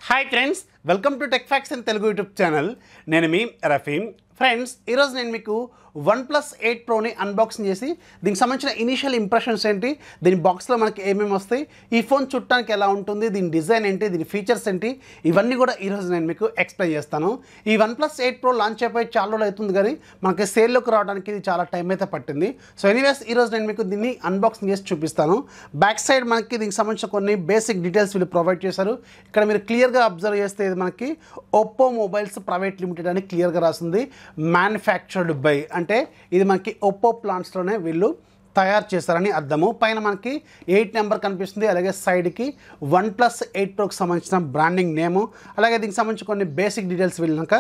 Hi friends, welcome to tech facts in Telugu YouTube channel. నేను మీ Rafi. Friends, ఈరోజు నేను మీకు OnePlus 8 Proని అన్బాక్సింగ్ చేసి దీనికి సంబంధించిన ఇనీషియల్ ఇంప్రెషన్స్ ఏంటి, దీని బాక్స్లో మనకి ఏమేమి వస్తాయి, ఈ ఫోన్ చుట్టానికి ఎలా ఉంటుంది, దీని డిజైన్ ఏంటి, దీని ఫీచర్స్ ఏంటి, ఇవన్నీ కూడా ఈరోజు నేను మీకు ఎక్స్ప్లెయిన్ చేస్తాను. ఈ OnePlus 8 Pro లాంచ్ అయిపోయి చాలా రోజులు అవుతుంది, కానీ మనకి సేల్లోకి రావడానికి ఇది చాలా టైం అయితే పట్టింది. సో ఎనీవేస్ ఈరోజు నేను మీకు దీన్ని అన్బాక్సింగ్ చేసి చూపిస్తాను. బ్యాక్ సైడ్ మనకి దీనికి సంబంధించిన కొన్ని బేసిక్ డీటెయిల్స్ వీళ్ళు ప్రొవైడ్ చేశారు. ఇక్కడ మీరు క్లియర్గా అబ్జర్వ్ చేస్తే ఇది మనకి ఒప్పో మొబైల్స్ ప్రైవేట్ లిమిటెడ్ అని క్లియర్గా రాస్తుంది. మ్యానుఫ్యాక్చర్డ్ బై అంటే ఇది మనకి ఒప్పో ప్లాంట్స్లోనే వీళ్ళు తయారు చేస్తారని అర్థము. పైన మనకి 8 నెంబర్ కనిపిస్తుంది, అలాగే సైడ్కి OnePlus 8 Proకి సంబంధించిన బ్రాండింగ్ నేము, అలాగే దీనికి సంబంధించి కొన్ని బేసిక్ డీటెయిల్స్ వీళ్ళక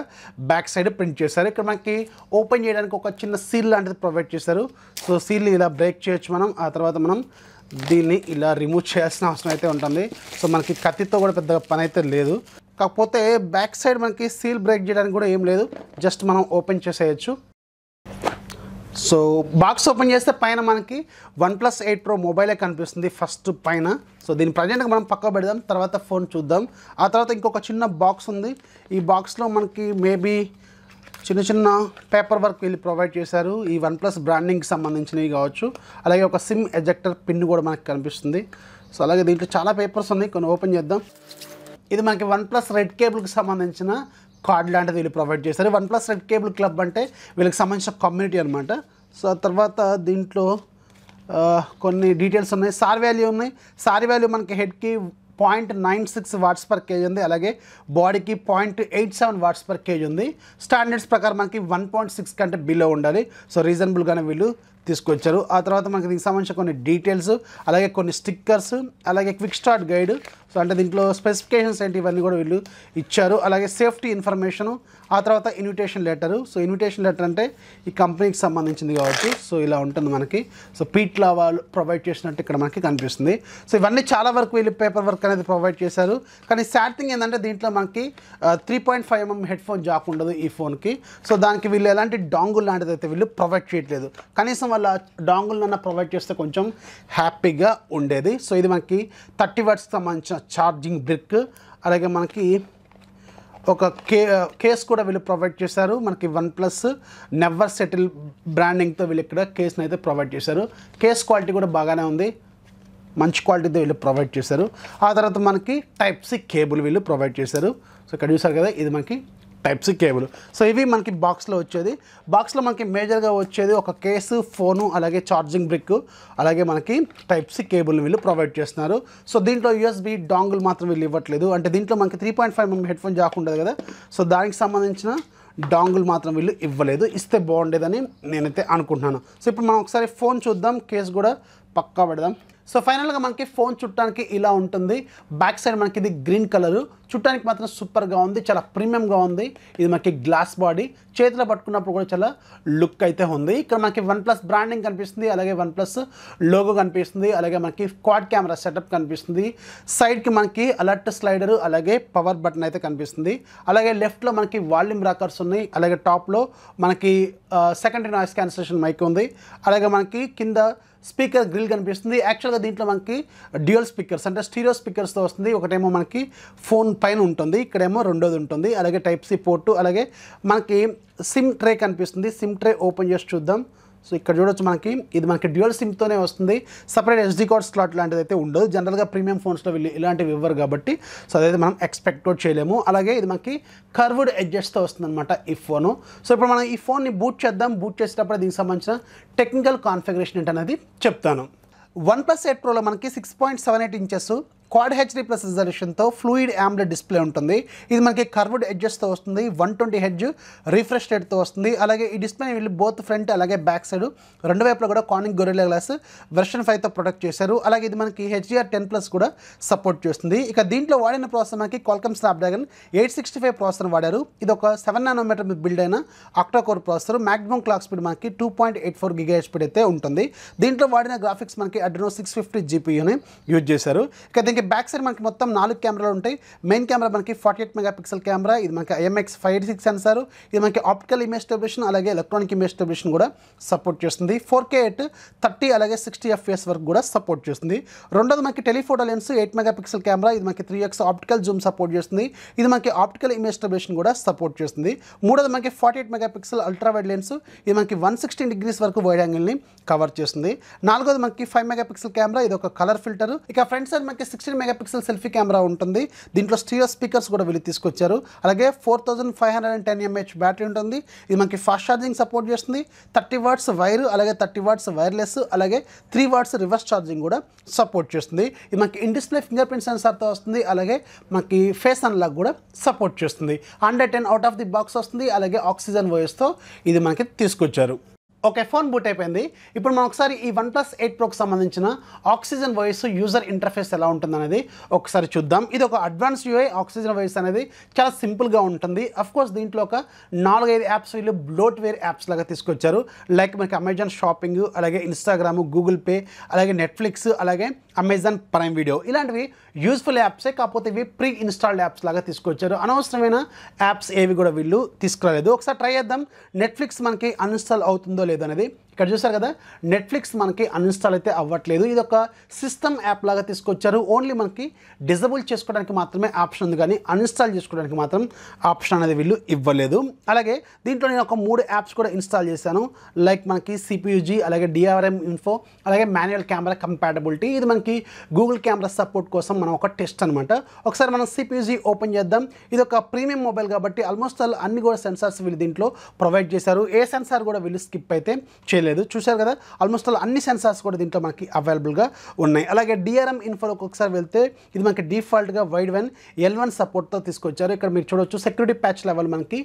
బ్యాక్ సైడ్ ప్రింట్ చేశారు. ఇక్కడ మనకి ఓపెన్ చేయడానికి ఒక చిన్న సీల్ లాంటిది ప్రొవైడ్ చేశారు. సో సీల్ ఇలా బ్రేక్ చేయొచ్చు మనం. ఆ తర్వాత మనం దీన్ని ఇలా రిమూవ్ చేయాల్సిన అవసరం అయితే ఉంటుంది. సో మనకి కత్తితో కూడా పెద్దగా పని అయితే లేదు. కాకపోతే బ్యాక్ సైడ్ మనకి సీల్ బ్రేక్ చేయడానికి కూడా ఏం లేదు, జస్ట్ మనం ఓపెన్ చేసేయచ్చు. సో బాక్స్ ఓపెన్ చేస్తే పైన మనకి OnePlus 8 Pro మొబైలే కనిపిస్తుంది ఫస్ట్ పైన. సో దీని ప్రజెంట్గా మనం పక్క పెడదాం, తర్వాత ఫోన్ చూద్దాం. ఆ తర్వాత ఇంకొక చిన్న బాక్స్ ఉంది. ఈ బాక్స్లో మనకి మేబీ చిన్న చిన్న పేపర్ వర్క్ వీళ్ళు ప్రొవైడ్ చేశారు. ఈ OnePlus బ్రాండింగ్కి సంబంధించినవి కావచ్చు. అలాగే ఒక సిమ్ ఎజెక్టర్ పిన్ కూడా మనకి కనిపిస్తుంది. సో అలాగే దీంట్లో చాలా పేపర్స్ ఉన్నాయి, కొన్ని ఓపెన్ చేద్దాం. ఇది మనకి OnePlus రెడ్ కేబుల్కి సంబంధించిన కార్డ్ లాంటిది వీళ్ళు ప్రొవైడ్ చేశారు. OnePlus రెడ్ కేబుల్ క్లబ్ అంటే వీళ్ళకి సంబంధించిన కమ్యూనిటీ అనమాట. సో తర్వాత దీంట్లో కొన్ని డీటెయిల్స్ ఉన్నాయి. సార్ వాల్యూ ఉన్నాయి. సార్ వాల్యూ మనకి హెడ్కి 0.96 వాట్స్ పర్ కేజీ ఉంది, అలాగే బాడీకి 0.87 వాట్స్ పర్ కేజీ ఉంది. స్టాండర్డ్స్ ప్రకారం మనకి 1.6 కంటే బిలో ఉండాలి. సో రీజనబుల్గానే వీళ్ళు తీసుకొచ్చారు. ఆ తర్వాత మనకి దీనికి సంబంధించిన కొన్ని డీటెయిల్స్, అలాగే కొన్ని స్టిక్కర్స్, అలాగే క్విక్ స్టార్ట్ గైడ్. సో అంటే దీంట్లో స్పెసిఫికేషన్స్ ఏంటి ఇవన్నీ కూడా వీళ్ళు ఇచ్చారు. అలాగే సేఫ్టీ ఇన్ఫర్మేషను, ఆ తర్వాత invitation letter. So invitation letter అంటే ఈ కంపెనీకి సంబంధించింది కావచ్చు. సో ఇలా ఉంటుంది మనకి. సో పీట్లా వాళ్ళు ప్రొవైడ్ చేసినట్టు ఇక్కడ మనకి కనిపిస్తుంది. సో ఇవన్నీ చాలా వరకు వీళ్ళు పేపర్ వర్క్ అనేది ప్రొవైడ్ చేశారు. కానీ సాడ్ థింగ్ ఏంటంటే దీంట్లో మనకి 3.5mm హెడ్ ఫోన్ జాక్ ఉండదు ఈ ఫోన్కి. సో దానికి వీళ్ళు ఎలాంటి డాంగుల్ లాంటిది అయితే వీళ్ళు ప్రొవైడ్ చేయట్లేదు. కనీసం వాళ్ళ డాంగుల్నన్నా ప్రొవైడ్ చేస్తే కొంచెం హ్యాపీగా ఉండేది. సో ఇది మనకి 30 వాట్స్కి సంబంధించిన ఛార్జింగ్ బ్రిక్, అలాగే మనకి ఒక కేస్ కూడా వీళ్ళు ప్రొవైడ్ చేశారు. మనకి OnePlus నెవర్ సెటిల్ బ్రాండింగ్తో వీళ్ళు ఇక్కడ కేస్ని అయితే ప్రొవైడ్ చేశారు. కేస్ క్వాలిటీ కూడా బాగానే ఉంది, మంచి క్వాలిటీతో వీళ్ళు ప్రొవైడ్ చేశారు. ఆ తర్వాత మనకి Type-C కేబుల్ వీళ్ళు ప్రొవైడ్ చేశారు. సో ఇక్కడ చూసారు కదా, ఇది మనకి Type-C కేబుల్. సో ఇవి మనకి బాక్స్లో వచ్చేది. బాక్స్లో మనకి మేజర్గా వచ్చేది ఒక కేసు, ఫోను, అలాగే ఛార్జింగ్ బ్రిక్, అలాగే మనకి Type-C కేబుల్ వీళ్ళు ప్రొవైడ్ చేస్తున్నారు. సో దీంట్లో USB డాంగుల్ మాత్రం వీళ్ళు ఇవ్వట్లేదు. అంటే దీంట్లో మనకి 3.5mm హెడ్ ఫోన్ జాక్ ఉండదు కదా, సో దానికి సంబంధించిన డాంగుల్ మాత్రం వీళ్ళు ఇవ్వలేదు. ఇస్తే బాగుండేదని నేనైతే అనుకుంటున్నాను. సో ఇప్పుడు మనం ఒకసారి ఫోన్ చూద్దాం, కేసు కూడా పక్కా పెడదాం. సో ఫైనల్గా మనకి ఫోన్ చుట్టానికి ఇలా ఉంటుంది. బ్యాక్ సైడ్ మనకి ఇది గ్రీన్ కలరు, చుట్టానికి మాత్రం సూపర్గా ఉంది, చాలా ప్రీమియంగా ఉంది. ఇది మనకి గ్లాస్ బాడీ, చేతిలో పట్టుకున్నప్పుడు కూడా చాలా లుక్ అయితే ఉంది. ఇక్కడ మనకి OnePlus బ్రాండింగ్ కనిపిస్తుంది, అలాగే OnePlus లోగో కనిపిస్తుంది, అలాగే మనకి క్వాడ్ కెమెరా సెటప్ కనిపిస్తుంది. సైడ్కి మనకి అలర్ట్ స్లైడరు, అలాగే పవర్ బటన్ అయితే కనిపిస్తుంది. అలాగే లెఫ్ట్లో మనకి వాల్యూమ్ రాకర్స్ ఉన్నాయి, అలాగే టాప్లో మనకి సెకండరీ నాయిస్ క్యాన్సిలేషన్ మైక్ ఉంది, అలాగే మనకి కింద స్పీకర్ గ్రిల్ కనిపిస్తుంది. యాక్చువల్గా దీంట్లో మనకి డ్యూయల్ స్పీకర్స్ అంటే స్టీరియో స్పీకర్స్తో వస్తుంది. ఒకటేమో మనకి ఫోన్ పైన ఉంటుంది, ఇక్కడేమో రెండోది ఉంటుంది. అలాగే Type-C పోర్టు, అలాగే మనకి సిమ్ ట్రే కనిపిస్తుంది. సిమ్ ట్రే ఓపెన్ చేసి చూద్దాం. సో ఇక్కడ చూడొచ్చు మనకి ఇది మనకి డ్యూయల్ సిమ్తోనే వస్తుంది. సపరేట్ SD కార్డ్ స్లాట్ లాంటిది అయితే ఉండదు. జనరల్గా ప్రీమియం ఫోన్స్లో వీళ్ళు ఇలాంటివి ఇవ్వరు కాబట్టి సో అదైతే మనం ఎక్స్పెక్ట్ చేయలేము. అలాగే ఇది మనకి కర్వ్డ్ ఎడ్జెస్తో వస్తుంది అనమాట ఈ ఫోను. సో ఇప్పుడు మనం ఈ ఫోన్ని బూట్ చేద్దాం. బూట్ చేసేటప్పుడు దీనికి సంబంధించిన టెక్నికల్ కాన్ఫిగరేషన్ ఏంటనేది చెప్తాను. OnePlus 8 Proలో మనకి 6.78 ఇంచెస్ క్వాడ్ HD+ రిజల్యూషన్తో ఫ్లూయిడ్ AMOLED డిస్ప్లే ఉంటుంది. ఇది మనకి కర్వ్డ్ ఎడ్జెస్తో వస్తుంది, 120Hz రిఫ్రెష్ రేట్తో వస్తుంది. అలాగే ఈ డిస్ప్లే వీళ్ళు బోత్ ఫ్రంట్ అలాగే బ్యాక్ సైడ్ రెండు వైపులో కూడా కార్నింగ్ గొరిల్లా గ్లాస్ వెర్షన్ 5తో ప్రొటెక్ట్ చేశారు. అలాగే ఇది మనకి HDR10+ కూడా సపోర్ట్ చేస్తుంది. ఇక దీంట్లో వాడిన ప్రాసెసర్ మనకి Qualcomm Snapdragon 865 ప్రాసెసర్ వాడారు. ఇది ఒక 7nm బిల్డ్ అయిన octa-core processor. Maximum clock speed మనకి 2.84 GHz స్పీడ్ అయితే ఉంటుంది. దీంట్లో వాడిన గ్రాఫిక్స్ మనకి Adreno 650 GPUని యూజ్ చేశారు. ఇక దీనికి బ్యాక్ సైడ్ మనకి మొత్తం 4 కెమెరాలు ఉంటాయి. మెయిన్ కెమెరా మనకి 48 మెగాపిక్సెల్ కెమెరా, ఇది మనకి IMX 586 సెన్సార్, ఇది మనకి ఆప్టికల్ ఇమేజ్ స్టెబిలేషన్ అలాగే ఎలక్ట్రానిక్ ఇమేజ్ స్టెబిలేషన్ కూడా సపోర్ట్ చేస్తుంది. 4K 30 అలాగే 60 FPS వరకు కూడా సపోర్ట్ చేస్తుంది. రెండోది మనకి టెలిఫోటో లెన్స్ 8 మెగాపిక్సెల్ కెమెరా, ఇది మనకి 3x ఆప్టికల్ జూమ్ సపోర్ట్ చేస్తుంది, ఇది మనకి ఆప్టికల్ ఇమేజ్ స్టెబిలేషన్ కూడా సపోర్ట్ చేస్తుంది. మూడోది మనకి 48 మెగాపిక్సెల్ అల్ట్రా వైడ్ లెన్స్, ఇది మనకి 116 డిగ్రీస్ వరకు వైడ్ యాంగిల్ని కవర్ చేస్తుంది. నాలుగోది మనకి 5 మెగాపిక్సెల్ కెమెరా, ఇది ఒక కలర్ ఫిల్టర్. ఇక ఫ్రంట్ సైడ్ మనకి 16 మెగాపిక్సెల్ సెల్ఫీ కెమెరా ఉంటుంది. దీంట్లో స్టీరియో స్పీకర్స్ కూడా వీళ్ళు తీసుకొచ్చారు. అలాగే 4510 mAh బ్యాటరీ ఉంటుంది. ఇది మనకి ఫాస్ట్ ఛార్జింగ్ సపోర్ట్ చేస్తుంది. 30 వాట్స్ వైర్ అలాగే 30 వాట్స్ వైర్లెస్ అలాగే 3 వాట్స్ రివర్స్ ఛార్జింగ్ కూడా సపోర్ట్ చేస్తుంది. ఇది మనకి ఇన్ డిస్ప్లే ఫింగర్ ప్రింట్ సెన్సార్తో వస్తుంది. అలాగే మనకి ఫేస్ అన్లాక్ కూడా సపోర్ట్ చేస్తుంది. 110 అవుట్ ఆఫ్ ది బాక్స్ వస్తుంది. అలాగే ఆక్సిజన్ వాయిస్తో ఇది మనకి తీసుకొచ్చారు. ఓకే, ఫోన్ బూట్ అయిపోయింది. ఇప్పుడు మనం ఒకసారి ఈ OnePlus 8 Proకి సంబంధించిన ఆక్సిజన్ వాయిస్ యూజర్ ఇంటర్ఫేస్ ఎలా ఉంటుందనేది ఒకసారి చూద్దాం. ఇది ఒక అడ్వాన్స్ UI. ఆక్సిజన్ వాయిస్ అనేది చాలా సింపుల్గా ఉంటుంది. అఫ్కోర్స్ దీంట్లో ఒక 4-5 యాప్స్ వీళ్ళు బ్లోట్వేర్ యాప్స్ లాగా తీసుకొచ్చారు. లైక్ మనకి అమెజాన్ షాపింగ్, అలాగే ఇన్స్టాగ్రామ్, గూగుల్ పే, అలాగే నెట్ఫ్లిక్స్, అలాగే అమెజాన్ ప్రైమ్ వీడియో, ఇలాంటివి యూస్ఫుల్ యాప్సే. కాకపోతే ఇవి ప్రీ ఇన్స్టాల్డ్ యాప్స్ లాగా తీసుకొచ్చారు. అనవసరమైన యాప్స్ ఏవి కూడా వీళ్ళు తీసుకురాలేదు. ఒకసారి ట్రై చేద్దాం నెట్ఫ్లిక్స్ మనకి అన్ఇన్స్టాల్ అవుతుందో లేదో అనేది. ఇక్కడ చూసారు కదా, నెట్ఫ్లిక్స్ మనకి అన్ఇన్స్టాల్ అయితే అవ్వట్లేదు. ఇది ఒక సిస్టమ్ యాప్ లాగా తీసుకొచ్చారు. ఓన్లీ మనకి డిజబుల్ చేసుకోవడానికి మాత్రమే ఆప్షన్ ఉంది, కానీ అన్ఇన్స్టాల్ చేసుకోవడానికి మాత్రం ఆప్షన్ అనేది వీళ్ళు ఇవ్వలేదు. అలాగే దీంట్లో నేను ఒక 3 యాప్స్ కూడా ఇన్స్టాల్ చేశాను. లైక్ మనకి CPUG, అలాగే DRM ఇన్ఫో, అలాగే మాన్యువల్ కెమెరా కంపాటబిలిటీ. ఇది మనకి గూగుల్ కెమెరా సపోర్ట్ కోసం మనం ఒక టెస్ట్ అనమాట. ఒకసారి మనం CPUG ఓపెన్ చేద్దాం. ఇది ఒక ప్రీమియం మొబైల్ కాబట్టి ఆల్మోస్ట్ అన్ని కూడా సెన్సార్స్ వీళ్ళు దీంట్లో ప్రొవైడ్ చేశారు. ఏ సెన్సార్ కూడా వీళ్ళు స్కిప్ అయితే చేయలేదు. చూశారు కదా, ఆల్మోస్ట్ అన్ని సెన్సార్స్ కూడా దీంట్లో మనకి అవైలబుల్గా ఉన్నాయి. అలాగే DRM ఇన్ఫోలోకి ఒకసారి వెళ్తే ఇది మనకి డిఫాల్ట్గా వైడ్ వన్ L1 సపోర్ట్తో తీసుకొచ్చారు. ఇక్కడ మీరు చూడొచ్చు సెక్యూరిటీ ప్యాచ్ లెవెల్ మనకి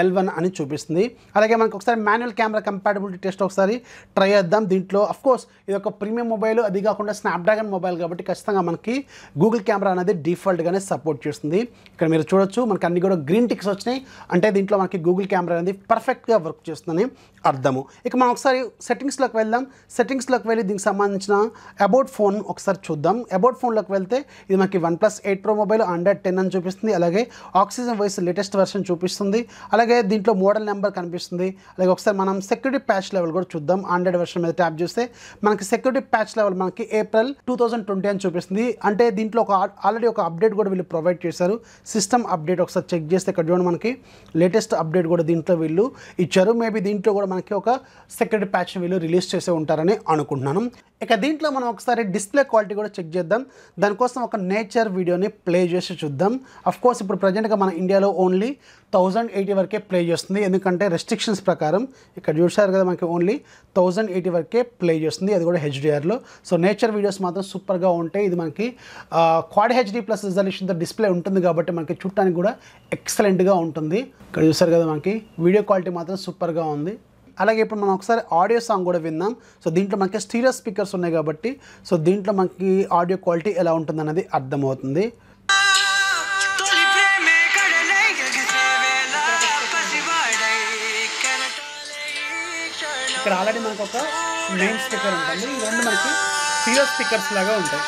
L1 అని చూపిస్తుంది. అలాగే మనకి ఒకసారి మాన్యువల్ కెమెరా కంపాటబిలిటీ టెస్ట్ ఒకసారి ట్రై చేద్దాం. దీంట్లో అఫ్కోర్స్ ఇది ఒక ప్రీమియం మొబైల్, అది కాకుండా స్నాప్డ్రాగన్ మొబైల్ కాబట్టి ఖచ్చితంగా మనకి గూగుల్ కెమెరా అనేది డిఫాల్ట్గానే సపోర్ట్ చేస్తుంది. ఇక్కడ మీరు చూడొచ్చు మనకి అన్ని కూడా గ్రీన్ టిక్స్ వచ్చినాయి, అంటే దీంట్లో మనకి గూగుల్ కెమెరా అనేది పర్ఫెక్ట్గా వర్క్ చేస్తుందని అర్థము. ఇక మనం ఒకసారి సెట్టింగ్స్లోకి వెళ్దాం. సెట్టింగ్స్లోకి వెళ్ళి దీనికి సంబంధించిన అబౌట్ ఫోన్ ఒకసారి చూద్దాం. అబౌట్ ఫోన్లోకి వెళ్తే ఇది మనకి OnePlus 8 Pro మొబైల్ Android 10 అని చూపిస్తుంది. అలాగే ఆక్సిజన్ వాయిస్ లేటెస్ట్ వెర్షన్ చూపిస్తుంది. అలాగే దీంట్లో మోడల్ నెంబర్ కనిపిస్తుంది. అలాగే ఒకసారి మనం సెక్యూరిటీ ప్యాచ్ లెవెల్ కూడా చూద్దాం. ఆండ్రాయిడ్ వెర్షన్ మీద ట్యాప్ చేస్తే మనకి సెక్యూరిటీ ప్యాచ్ లెవెల్ మనకి April 2020 అని చూపిస్తుంది. అంటే దీంట్లో ఆల్రెడీ ఒక అప్డేట్ కూడా వీళ్ళు ప్రొవైడ్ చేశారు. సిస్టమ్ అప్డేట్ ఒకసారి చెక్ చేస్తే ఇక్కడ చూడండి మనకి లేటెస్ట్ అప్డేట్ కూడా దీంట్లో వీళ్ళు ఇచ్చారు. మేబీ దీంట్లో కూడా మనకి ఒక సెక్యూరిటీ ప్యాచ్ వీళ్ళు రిలీజ్ చేసే ఉంటారని అనుకుంటున్నాను. ఇక దీంట్లో మనం ఒకసారి డిస్ప్లే క్వాలిటీ కూడా చెక్ చేద్దాం. దానికోసం ఒక నేచర్ వీడియోని ప్లే చేసి చూద్దాం. అఫ్కోర్స్ ఇప్పుడు ప్రజెంట్గా మన ఇండియాలో ఓన్లీ 1080 వరకే ప్లే చేస్తుంది, ఎందుకంటే రెస్ట్రిక్షన్స్ ప్రకారం. ఇక్కడ చూసారు కదా మనకి ఓన్లీ 1080 వరకే ప్లే చేస్తుంది, అది కూడా HDRలో. సో నేచర్ వీడియోస్ మాత్రం సూపర్గా ఉంటాయి. ఇది మనకి క్వాడ్ HD+ రిజల్యూషన్తో డిస్ప్లే ఉంటుంది కాబట్టి మనకి చూడటానికి కూడా ఎక్సలెంట్గా ఉంటుంది. ఇక్కడ చూసారు కదా మనకి వీడియో క్వాలిటీ మాత్రం సూపర్గా ఉంది. అలాగే ఇప్పుడు మనం ఒకసారి ఆడియో సాంగ్ కూడా విందాం. సో దీంట్లో మనకి స్టీరియో స్పీకర్స్ ఉన్నాయి కాబట్టి సో దీంట్లో మనకి ఆడియో క్వాలిటీ ఎలా ఉంటుందన్నది అర్థమవుతుంది. ఇక్కడ ఆల్రెడీ మనకు ఒక మెయిన్ స్పీకర్ ఉంటుంది, ఈ రెండు మనకి స్టీరియో స్పీకర్స్ లాగా ఉంటాయి.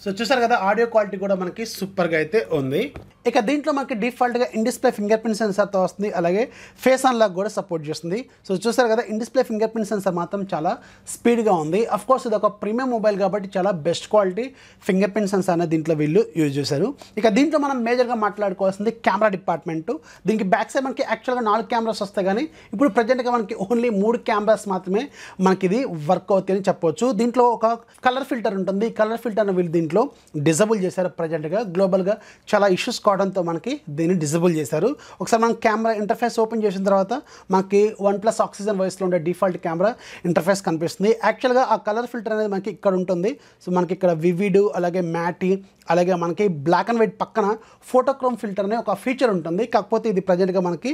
సో చూసారు కదా ఆడియో క్వాలిటీ కూడా మనకి సూపర్గా అయితే ఉంది. ఇక దీంట్లో మనకి డిఫాల్ట్గా ఇన్ డిస్ప్లే ఫింగర్ ప్రింట్ సెన్సార్తో వస్తుంది, అలాగే ఫేస్ అన్లాక్ కూడా సపోర్ట్ చేస్తుంది. సో చూసారు కదా in display finger print censor మాత్రం చాలా స్పీడ్గా ఉంది. అఫ్కోర్స్ ఇది ఒక ప్రీమియం మొబైల్ కాబట్టి చాలా best quality finger print censor అనేది దీంట్లో వీళ్ళు యూజ్ చేశారు. ఇక దీంట్లో మనం మేజర్గా మాట్లాడుకోవాల్సింది కెమెరా డిపార్ట్మెంట్. దీనికి బ్యాక్ సైడ్ మనకి యాక్చువల్గా 4 కెమెరాస్ వస్తాయి, కానీ ఇప్పుడు ప్రజెంట్గా మనకి ఓన్లీ 3 కెమెరాస్ మాత్రమే మనకి ఇది వర్క్ అవుతాయని చెప్పవచ్చు. దీంట్లో ఒక కలర్ ఫిల్టర్ ఉంటుంది. కలర్ ఫిల్టర్ని వీళ్ళు దీంట్లో డిజబుల్ చేశారు. ప్రజెంట్గా గ్లోబల్గా చాలా ఇష్యూస్ కావడంతో మనకి దీన్ని డిజబుల్ చేశారు. ఒకసారి మనం కెమెరా ఇంటర్ఫేస్ ఓపెన్ చేసిన తర్వాత మనకి OnePlus ఆక్సిజన్ వాయిస్లో ఉండే డిఫాల్ట్ కెమెరా ఇంటర్ఫేస్ కనిపిస్తుంది. యాక్చువల్గా ఆ కలర్ ఫిల్టర్ అనేది మనకి ఇక్కడ ఉంటుంది. సో మనకి ఇక్కడ వివిడ్, అలాగే మ్యాటి, అలాగే మనకి బ్లాక్ అండ్ వైట్ పక్కన ఫోటోక్రోమ్ ఫిల్టర్ అనే ఒక ఫీచర్ ఉంటుంది. కాకపోతే ఇది ప్రజెంట్గా మనకి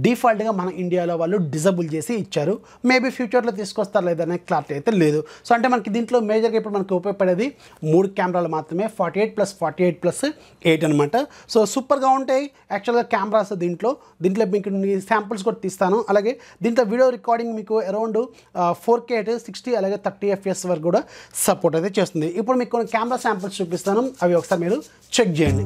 డిఫాల్ట్గా మన ఇండియాలో వాళ్ళు డిజబుల్ చేసి ఇచ్చారు. మేబీ ఫ్యూచర్లో తీసుకొస్తారు లేదనే క్లారిటీ అయితే లేదు. సో అంటే మనకి దీంట్లో మేజర్గా ఇప్పుడు మనకి ఉపయోగపడేది 3 కెమెరాలు మాత్రమే, 48+48+8 అనమాట. సో సో సూపర్గా ఉంటాయి యాక్చువల్గా కెమెరాస్ దీంట్లో మీకు శాంపుల్స్ కూడా తీస్తాను. అలాగే దీంట్లో వీడియో రికార్డింగ్ మీకు అరౌండ్ 4K అయితే 60 అలాగే 30 FPS వరకు కూడా సపోర్ట్ అయితే చేస్తుంది. ఇప్పుడు మీకు కొన్ని కెమెరా శాంపుల్స్ చూపిస్తాను, అవి ఒకసారి మీరు చెక్ చేయండి.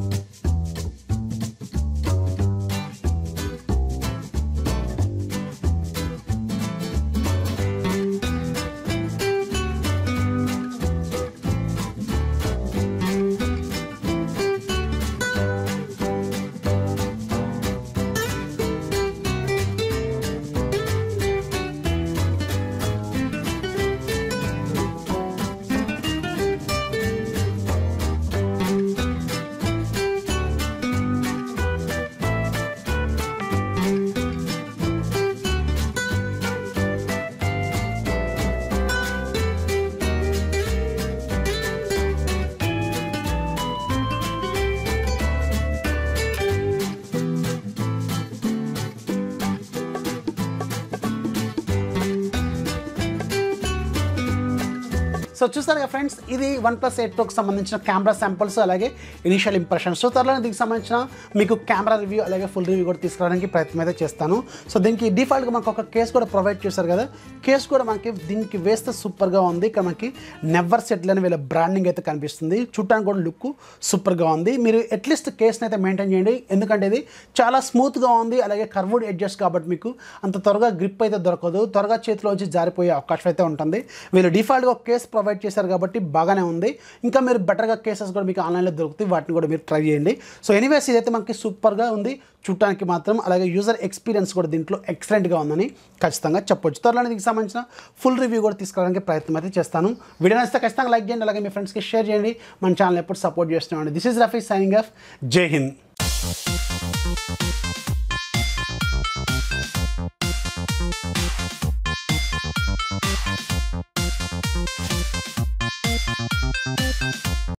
సో చూస్తారు కదా ఫ్రెండ్స్, ఇది OnePlus 8 Proకి సంబంధించిన కెమెరా శాంపుల్స్ అలాగే ఇనిషియల్ ఇంప్రెషన్స్. సో త్వరలో దీనికి సంబంధించిన మీకు కెమెరా రివ్యూ అలాగే ఫుల్ రివ్యూ కూడా తీసుకురావడానికి ప్రయత్నం అయితే చేస్తాను. సో దీనికి డిఫాల్ట్గా మనకు ఒక కేస్ కూడా ప్రొవైడ్ చేశారు కదా, కేస్ కూడా మనకి దీనికి వేస్తే సూపర్గా ఉంది. ఇక్కడ మనకి నెవర్ సెటిల్ అని వీళ్ళ బ్రాండింగ్ అయితే కనిపిస్తుంది, చూడటానికి కూడా లుక్ సూపర్గా ఉంది. మీరు అట్లీస్ట్ కేస్ని అయితే మెయింటైన్ చేయండి, ఎందుకంటే ఇది చాలా స్మూత్గా ఉంది అలాగే కర్వ్డ్ ఎడ్జెస్ కాబట్టి మీకు అంత త్వరగా గ్రిప్ అయితే దొరకదు, త్వరగా చేతిలోంచి జారిపోయే అవకాశం అయితే ఉంటుంది. వీళ్ళు డిఫాల్ట్గా ఒక కేస్ ప్రొవైడ్ చేశారు కాబట్టి బాగానే ఉంది. ఇంకా మీరు బెటర్గా కేసెస్ కూడా మీకు ఆన్లైన్లో దొరుకుతాయి, వాటిని కూడా మీరు ట్రై చేయండి. సో ఎనీవేస్ ఇదైతే మనకి సూపర్గా ఉంది చూడటానికి మాత్రం, అలాగే యూజర్ ఎక్స్పీరియన్స్ కూడా దీంట్లో ఎక్సలెంట్గా ఉందని ఖచ్చితంగా చెప్పొచ్చు. త్వరలో దీనికి సంబంధించిన ఫుల్ రివ్యూ కూడా తీసుకురావడానికి ప్రయత్నం అయితే చేస్తాను. వీడియో నచ్చితే ఖచ్చితంగా లైక్ చేయండి, అలాగే మీ ఫ్రెండ్స్కి షేర్ చేయండి. మన ఛానల్ ఎప్పుడు సపోర్ట్ చేస్తున్నామండి. This is Rafi signing off. జై హింద్.